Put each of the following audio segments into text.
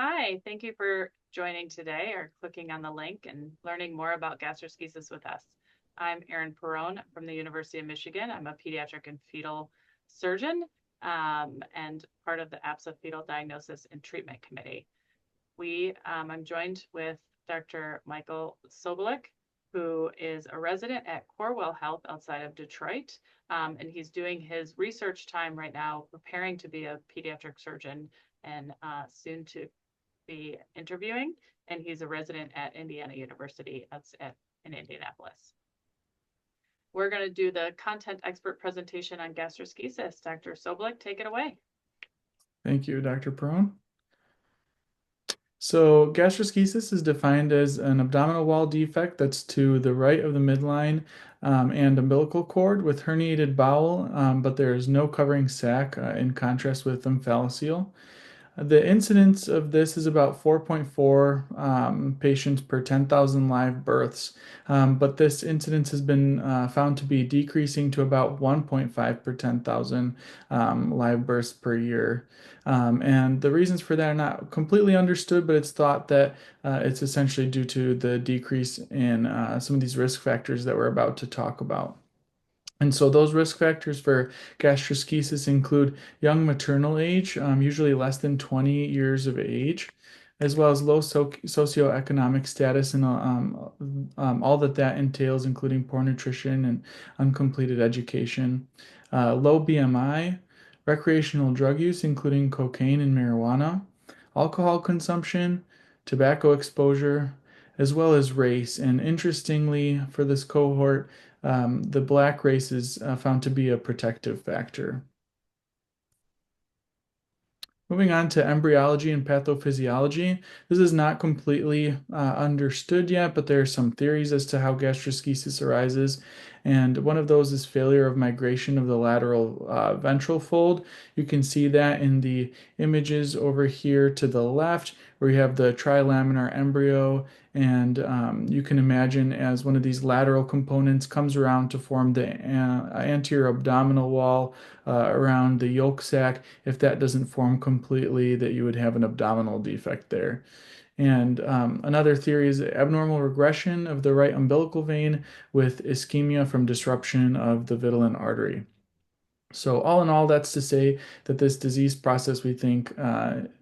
Hi, thank you for joining today or clicking on the link and learning more about gastroschisis with us. I'm Erin Perrone from the University of Michigan. I'm a pediatric and fetal surgeon and part of the APSA Fetal Diagnosis and Treatment Committee. I'm joined with Dr. Michael Sobolik, who is a resident at Corewell Health outside of Detroit. And he's doing his research time right now, preparing to be a pediatric surgeon and soon to be interviewing, and he's a resident at Indiana University. In Indianapolis. We're going to do the content expert presentation on gastroschisis. Dr. Sobolik, take it away. Thank you, Dr. Perrone. So gastroschisis is defined as an abdominal wall defect that's to the right of the midline and umbilical cord with herniated bowel, but there is no covering sac in contrast with omphalocele. The incidence of this is about 4.4 patients per 10,000 live births, but this incidence has been found to be decreasing to about 1.5 per 10,000 live births per year. And the reasons for that are not completely understood, but it's thought that it's essentially due to the decrease in some of these risk factors that we're about to talk about. And so those risk factors for gastroschisis include young maternal age, usually less than 20 years of age, as well as low socioeconomic status and all that entails, including poor nutrition and uncompleted education, low BMI, recreational drug use, including cocaine and marijuana, alcohol consumption, tobacco exposure, as well as race. And interestingly, for this cohort, the black race is found to be a protective factor. Moving on to embryology and pathophysiology, this is not completely understood yet, but there are some theories as to how gastroschisis arises. And one of those is failure of migration of the lateral ventral fold. You can see that in the images over here to the left, where you have the trilaminar embryo. And you can imagine as one of these lateral components comes around to form the anterior abdominal wall around the yolk sac. If that doesn't form completely, that you would have an abdominal defect there. And another theory is abnormal regression of the right umbilical vein with ischemia from disruption of the vitelline artery. So all in all, that's to say that this disease process, we think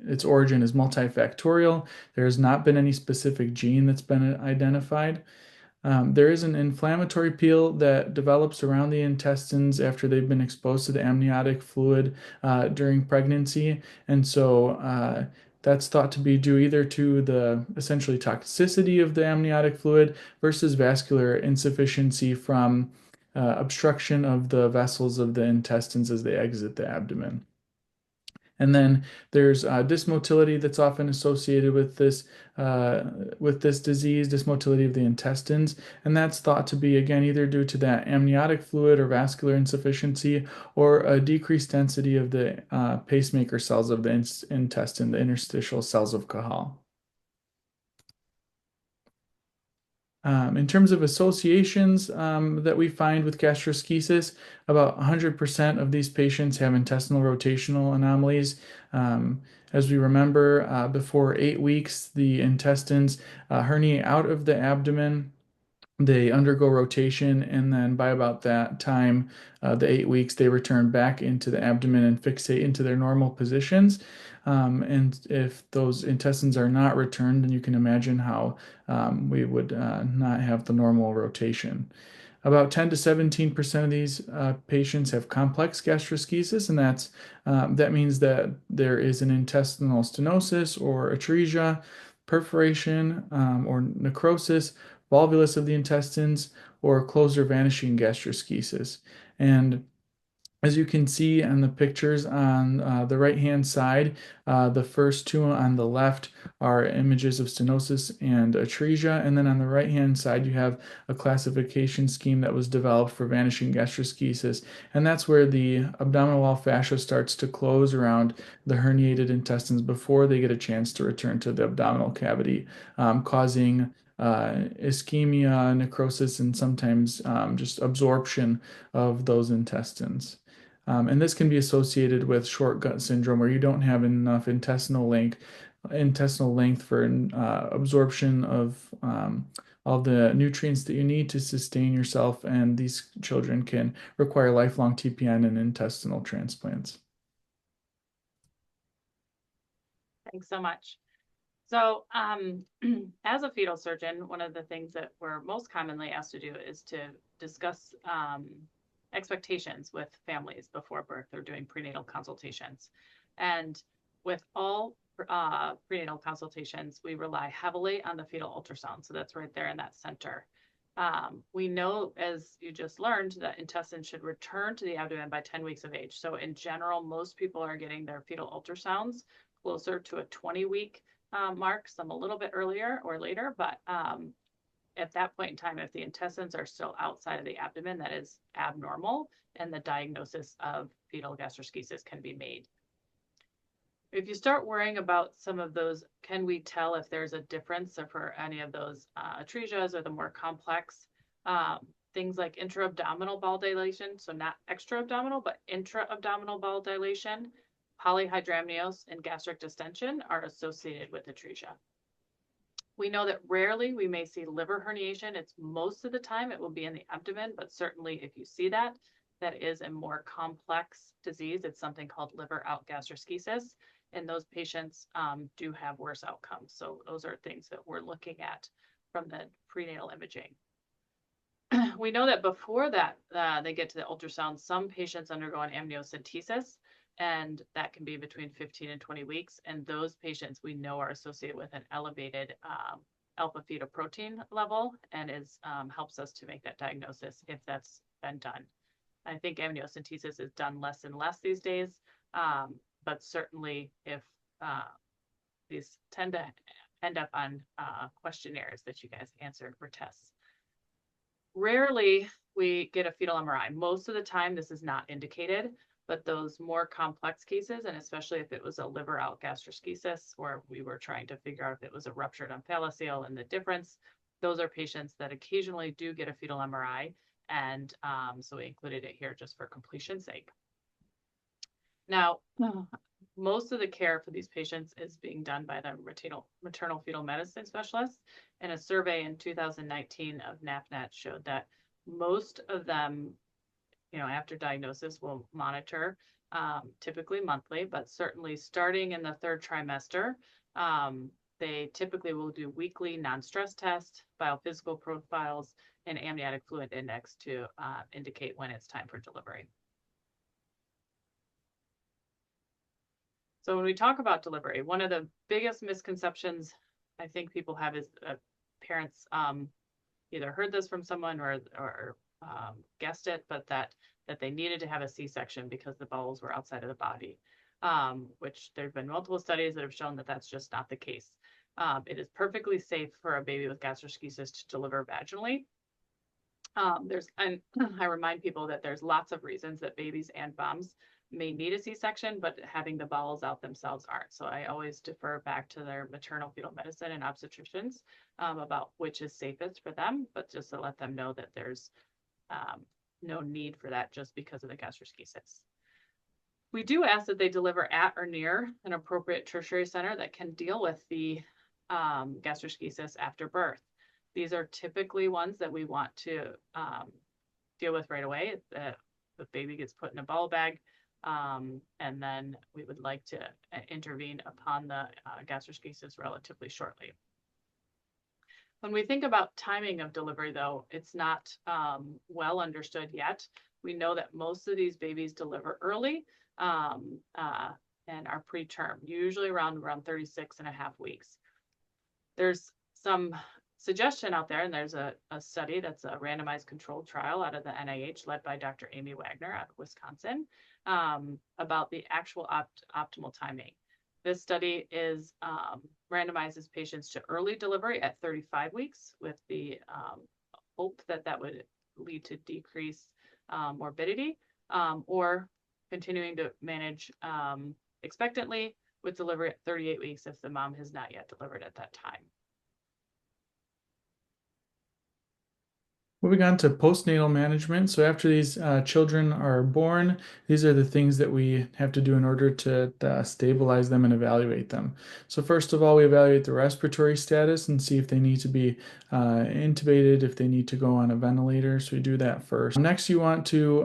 its origin is multifactorial. There has not been any specific gene that's been identified. There is an inflammatory peel that develops around the intestines after they've been exposed to the amniotic fluid during pregnancy. And so that's thought to be due either to the essentially toxicity of the amniotic fluid versus vascular insufficiency from obstruction of the vessels of the intestines as they exit the abdomen. And then there's dysmotility that's often associated with this disease, dysmotility of the intestines, and that's thought to be again either due to that amniotic fluid or vascular insufficiency, or a decreased density of the pacemaker cells of the intestine, the interstitial cells of Cajal. In terms of associations that we find with gastroschisis, about 100% of these patients have intestinal rotational anomalies. As we remember, before 8 weeks, the intestines herniate out of the abdomen. They undergo rotation, and then by about that time, the 8 weeks, they return back into the abdomen and fixate into their normal positions. And if those intestines are not returned, then you can imagine how we would not have the normal rotation. About 10 to 17% of these patients have complex gastroschisis, and that means that there is an intestinal stenosis or atresia, perforation, or necrosis, volvulus of the intestines, or closed or vanishing gastroschisis. And as you can see on the pictures on the right-hand side, the first two on the left are images of stenosis and atresia, and then on the right-hand side you have a classification scheme that was developed for vanishing gastroschisis, and that's where the abdominal wall fascia starts to close around the herniated intestines before they get a chance to return to the abdominal cavity, causing ischemia, necrosis, and sometimes just absorption of those intestines. And this can be associated with short gut syndrome where you don't have enough intestinal length intestinal length for absorption of all the nutrients that you need to sustain yourself, and these children can require lifelong TPN and intestinal transplants. Thanks so much. So as a fetal surgeon, one of the things that we're most commonly asked to do is to discuss expectations with families before birth or doing prenatal consultations. And with all prenatal consultations, we rely heavily on the fetal ultrasound. So that's right there in that center. We know, as you just learned, that intestines should return to the abdomen by 10 weeks of age. So in general, most people are getting their fetal ultrasounds closer to a 20-week mark, some a little bit earlier or later, but at that point in time, if the intestines are still outside of the abdomen, that is abnormal, and the diagnosis of fetal gastroschisis can be made. If you start worrying about some of those, can we tell if there's a difference for any of those atresias or the more complex things like intra-abdominal ball dilation, so not extra-abdominal, but intra-abdominal ball dilation, polyhydramnios, and gastric distension are associated with atresia. We know that rarely we may see liver herniation. It's most of the time it will be in the abdomen, but certainly if you see that, that is a more complex disease. It's something called liver out gastroschisis, and those patients do have worse outcomes. So those are things that we're looking at from the prenatal imaging. We know that before that, they get to the ultrasound, some patients undergo an amniocentesis, and that can be between 15 and 20 weeks. And those patients we know are associated with an elevated alpha-fetoprotein level, and helps us to make that diagnosis if that's been done. I think amniocentesis is done less and less these days, but certainly if these tend to end up on questionnaires that you guys answered for tests. Rarely we get a fetal MRI. Most of the time this is not indicated, but those more complex cases, and especially if it was a liver out gastroschisis, or we were trying to figure out if it was a ruptured omphalocele and the difference, those are patients that occasionally do get a fetal MRI. And so we included it here just for completion's sake. Now, most of the care for these patients is being done by the maternal fetal medicine specialists. And a survey in 2019 of NAFNAT showed that most of them, after diagnosis, will monitor typically monthly, but certainly starting in the third trimester, they typically will do weekly non-stress tests, biophysical profiles, and amniotic fluid index to indicate when it's time for delivery. So when we talk about delivery, one of the biggest misconceptions I think people have is parents either heard this from someone or guessed it, but that they needed to have a C-section because the bowels were outside of the body, which there have been multiple studies that have shown that that's just not the case. It is perfectly safe for a baby with gastroschisis to deliver vaginally. And I remind people that there's lots of reasons that babies and moms may need a C-section, but having the bowels out themselves aren't. So I always defer back to their maternal fetal medicine and obstetricians about which is safest for them, but just to let them know that there's no need for that just because of the gastroschisis. We do ask that they deliver at or near an appropriate tertiary center that can deal with the gastroschisis after birth. These are typically ones that we want to deal with right away. The baby gets put in a bowel bag, and then we would like to intervene upon the gastroschisis relatively shortly. When we think about timing of delivery, though, it's not well understood yet. We know that most of these babies deliver early and are preterm, usually around 36 and a half weeks. There's some suggestion out there, and there's a study that's a randomized controlled trial out of the NIH led by Dr. Amy Wagner out of Wisconsin about the actual optimal timing. This study randomizes patients to early delivery at 35 weeks with the hope that would lead to decreased morbidity, or continuing to manage expectantly with delivery at 38 weeks if the mom has not yet delivered at that time. Moving on to postnatal management. So after these children are born, these are the things that we have to do in order to stabilize them and evaluate them. So first of all, we evaluate the respiratory status and see if they need to be intubated, if they need to go on a ventilator. So we do that first. Next, you want to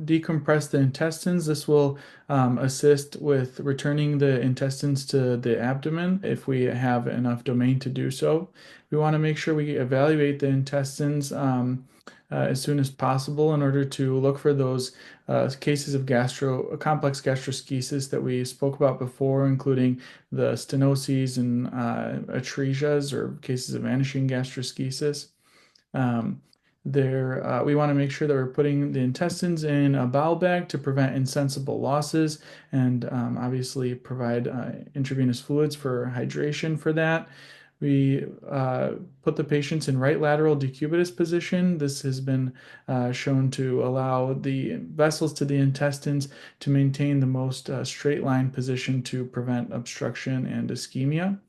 decompress the intestines. This will assist with returning the intestines to the abdomen if we have enough domain to do so. We want to make sure we evaluate the intestines as soon as possible in order to look for those cases of complex gastroschisis that we spoke about before, including the stenoses and atresias or cases of vanishing gastroschisis. Um, we want to make sure that we're putting the intestines in a bowel bag to prevent insensible losses and obviously provide intravenous fluids for hydration for that. We put the patients in right lateral decubitus position. This has been shown to allow the vessels to the intestines to maintain the most straight line position to prevent obstruction and ischemia.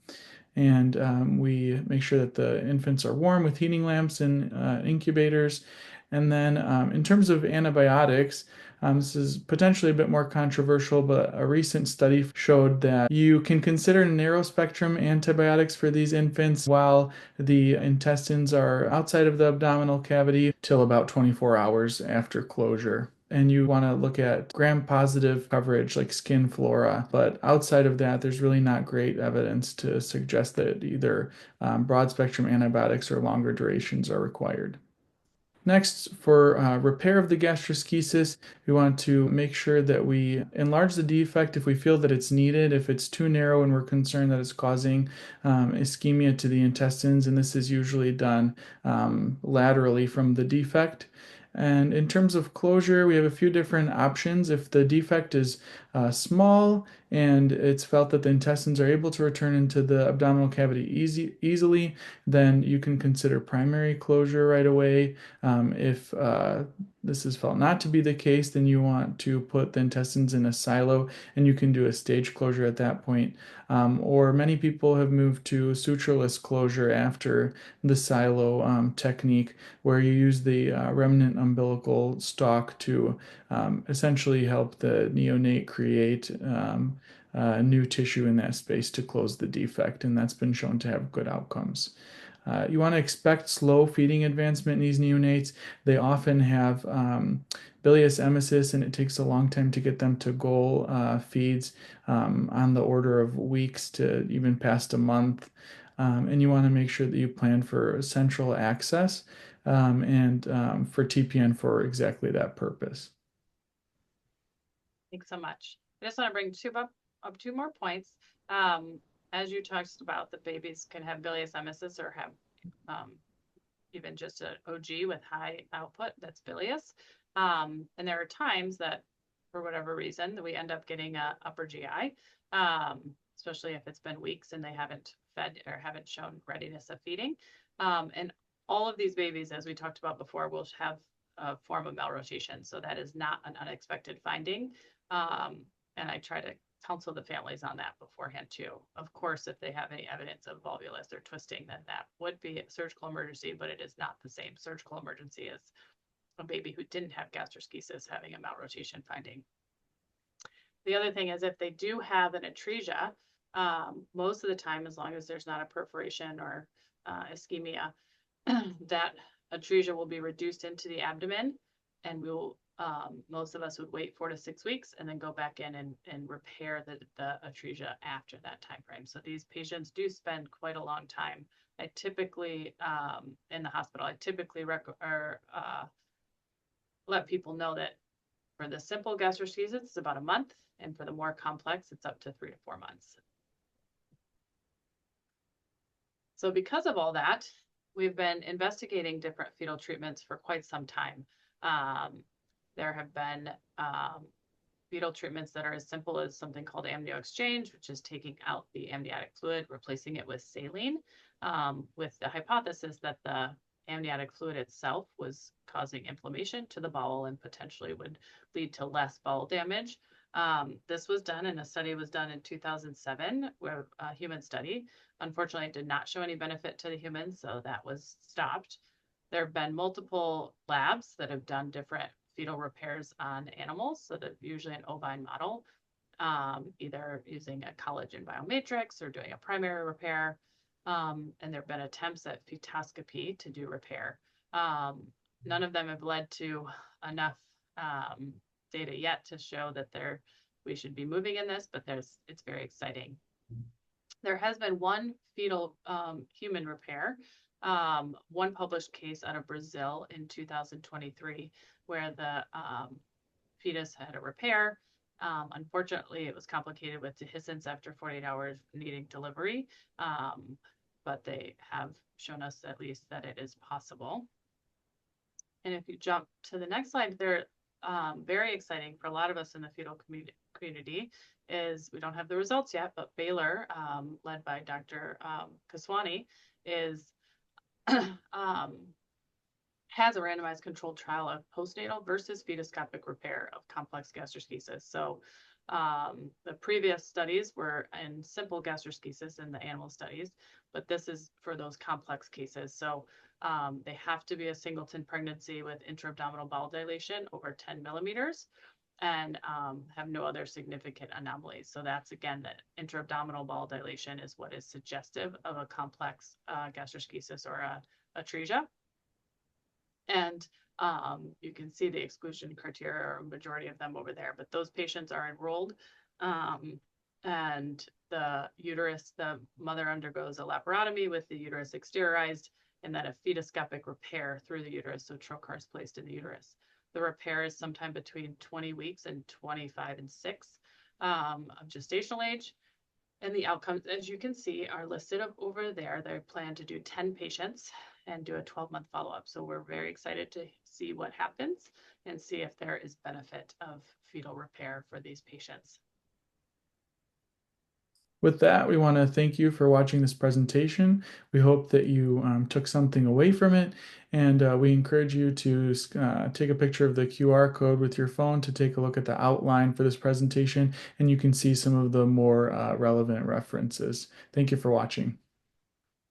And we make sure that the infants are warm with heating lamps and incubators. And then in terms of antibiotics, this is potentially a bit more controversial, but a recent study showed that you can consider narrow spectrum antibiotics for these infants while the intestines are outside of the abdominal cavity till about 24 hours after closure. And you want to look at gram-positive coverage like skin flora. But outside of that, there's really not great evidence to suggest that either broad-spectrum antibiotics or longer durations are required. Next, for repair of the gastroschisis, we want to make sure that we enlarge the defect if we feel that it's needed, if it's too narrow and we're concerned that it's causing ischemia to the intestines, and this is usually done laterally from the defect. And in terms of closure, we have a few different options. If the defect is small and it's felt that the intestines are able to return into the abdominal cavity easily, then you can consider primary closure right away. If this is felt not to be the case, then you want to put the intestines in a silo and you can do a stage closure at that point. Or many people have moved to sutureless closure after the silo technique, where you use the remnant umbilical stalk to essentially help the neonate create new tissue in that space to close the defect, and that's been shown to have good outcomes. You want to expect slow feeding advancement in these neonates. They often have bilious emesis, and it takes a long time to get them to goal feeds on the order of weeks to even past a month. And you want to make sure that you plan for central access and for TPN for exactly that purpose. Thanks so much. I just want to bring up two more points. Um, as you talked about, the babies can have bilious emesis or have um, even just an OG with high output that's bilious. And there are times that, for whatever reason, that we end up getting a upper GI, especially if it's been weeks and they haven't fed or haven't shown readiness of feeding. And all of these babies, as we talked about before, will have a form of malrotation. So that is not an unexpected finding. And I try to counsel the families on that beforehand too. Of course, if they have any evidence of volvulus or twisting, then that would be a surgical emergency, but it is not the same surgical emergency as a baby who didn't have gastroschisis having a malrotation finding. The other thing is if they do have an atresia, most of the time, as long as there's not a perforation or ischemia, that atresia will be reduced into the abdomen, and we'll most of us would wait 4 to 6 weeks and then go back in and repair the atresia after that time frame. So these patients do spend quite a long time. I typically in the hospital, I typically let people know that for the simple gastroschisis, it's about a month, and for the more complex, it's up to 3 to 4 months. So because of all that, we've been investigating different fetal treatments for quite some time. There have been fetal treatments that are as simple as something called amnio exchange, which is taking out the amniotic fluid, replacing it with saline, with the hypothesis that the amniotic fluid itself was causing inflammation to the bowel and potentially would lead to less bowel damage. This was done, and a study was done in 2007, where a human study. Unfortunately, it did not show any benefit to the humans, so that was stopped. There have been multiple labs that have done different fetal repairs on animals, so that usually an ovine model, either using a collagen biomatrix or doing a primary repair. And there have been attempts at fetoscopy to do repair. Um, None of them have led to enough data yet to show that we should be moving in this, but it's very exciting. There has been one fetal human repair, one published case out of Brazil in 2023, where the fetus had a repair. Unfortunately, it was complicated with dehiscence after 48 hours needing delivery, but they have shown us at least that it is possible. And if you jump to the next slide, they're very exciting for a lot of us in the fetal community is we don't have the results yet, but Baylor, led by Dr. Kaswani, is has a randomized controlled trial of postnatal versus fetoscopic repair of complex gastroschisis. So the previous studies were in simple gastroschisis in the animal studies, but this is for those complex cases. So they have to be a singleton pregnancy with intra-abdominal bowel dilation over 10 millimeters and have no other significant anomalies. So that's, again, that intra-abdominal bowel dilation is what is suggestive of a complex gastroschisis or a atresia. And you can see the exclusion criteria, or a majority of them over there, but those patients are enrolled. And the uterus, the mother undergoes a laparotomy with the uterus exteriorized, and then a fetoscopic repair through the uterus. So trocar is placed in the uterus. The repair is sometime between 20 weeks and 25 and 6 of gestational age. And the outcomes, as you can see, are listed over there. They plan to do 10 patients and do a 12-month follow-up. So we're very excited to see what happens and see if there is benefit of fetal repair for these patients. With that, we want to thank you for watching this presentation. We hope that you took something away from it, and we encourage you to take a picture of the QR code with your phone to take a look at the outline for this presentation, and you can see some of the more relevant references. Thank you for watching.